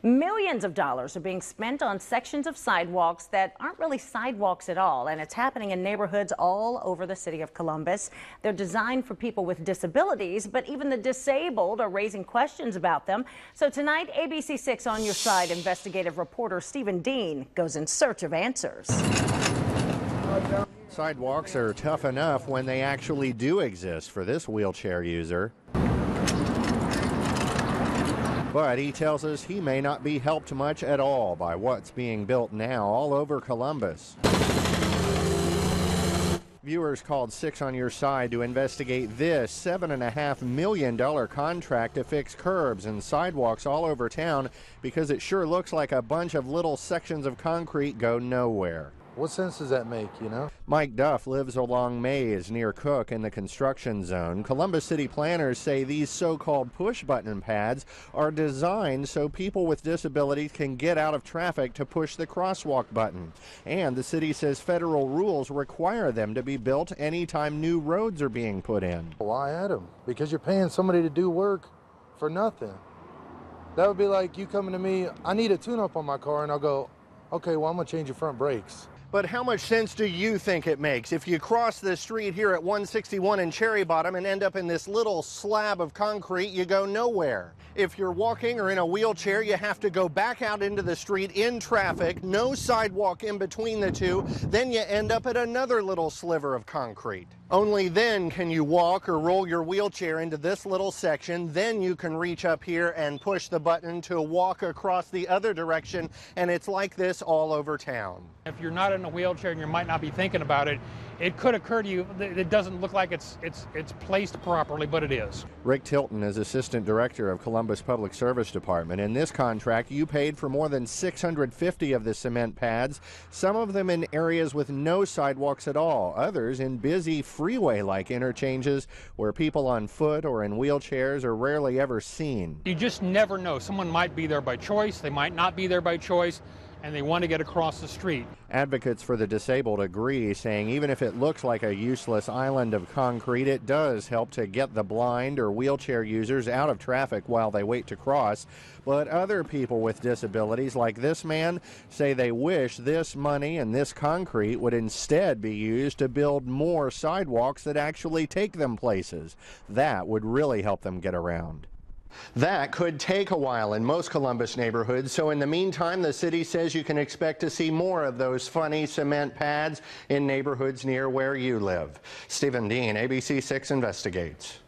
Millions of dollars are being spent on sections of sidewalks that aren't really sidewalks at all, and it's happening in neighborhoods all over the city of Columbus. They're designed for people with disabilities, but even the disabled are raising questions about them. So tonight, ABC 6 On Your Side investigative reporter Stephen Dean goes in search of answers. Sidewalks are tough enough when they actually do exist for this wheelchair user. But he tells us he may not be helped much at all by what's being built now all over Columbus. Viewers called 6 On Your Side to investigate this $7.5 million contract to fix curbs and sidewalks all over town because it sure looks like a bunch of little sections of concrete go nowhere. What sense does that make, you know? Mike Duff lives along Maize near Cooke in the construction zone. Columbus city planners say these so-called push-button pads are designed so people with disabilities can get out of traffic to push the crosswalk button. And the city says federal rules require them to be built anytime new roads are being put in. Why add them? Because you're paying somebody to do work for nothing. That would be like you coming to me, I need a tune-up on my car, and I'll go, okay, well, I'm going to change your front brakes. But how much sense do you think it makes if you cross the street here at 161 in Cherry Bottom and end up in this little slab of concrete, you go nowhere? If you're walking or in a wheelchair, you have to go back out into the street in traffic, no sidewalk in between the two, then you end up at another little sliver of concrete. Only then can you walk or roll your wheelchair into this little section, then you can reach up here and push the button to walk across the other direction, and it's like this all over town. If you're not in a wheelchair and you might not be thinking about it, it could occur to you that it doesn't look like it's placed properly, but it is. Rick Tilton is Assistant Director of Columbus Public Service Department. In this contract, you paid for more than 650 of the cement pads, some of them in areas with no sidewalks at all, others in busy freeway-like interchanges where people on foot or in wheelchairs are rarely ever seen. You just never know. Someone might be there by choice, they might not be there by choice, and they want to get across the street. Advocates for the disabled agree, saying even if it looks like a useless island of concrete, it does help to get the blind or wheelchair users out of traffic while they wait to cross. But other people with disabilities, like this man, say they wish this money and this concrete would instead be used to build more sidewalks that actually take them places. That would really help them get around. That could take a while in most Columbus neighborhoods, so in the meantime, the city says you can expect to see more of those funny cement pads in neighborhoods near where you live. Stephen Dean, ABC 6 investigates.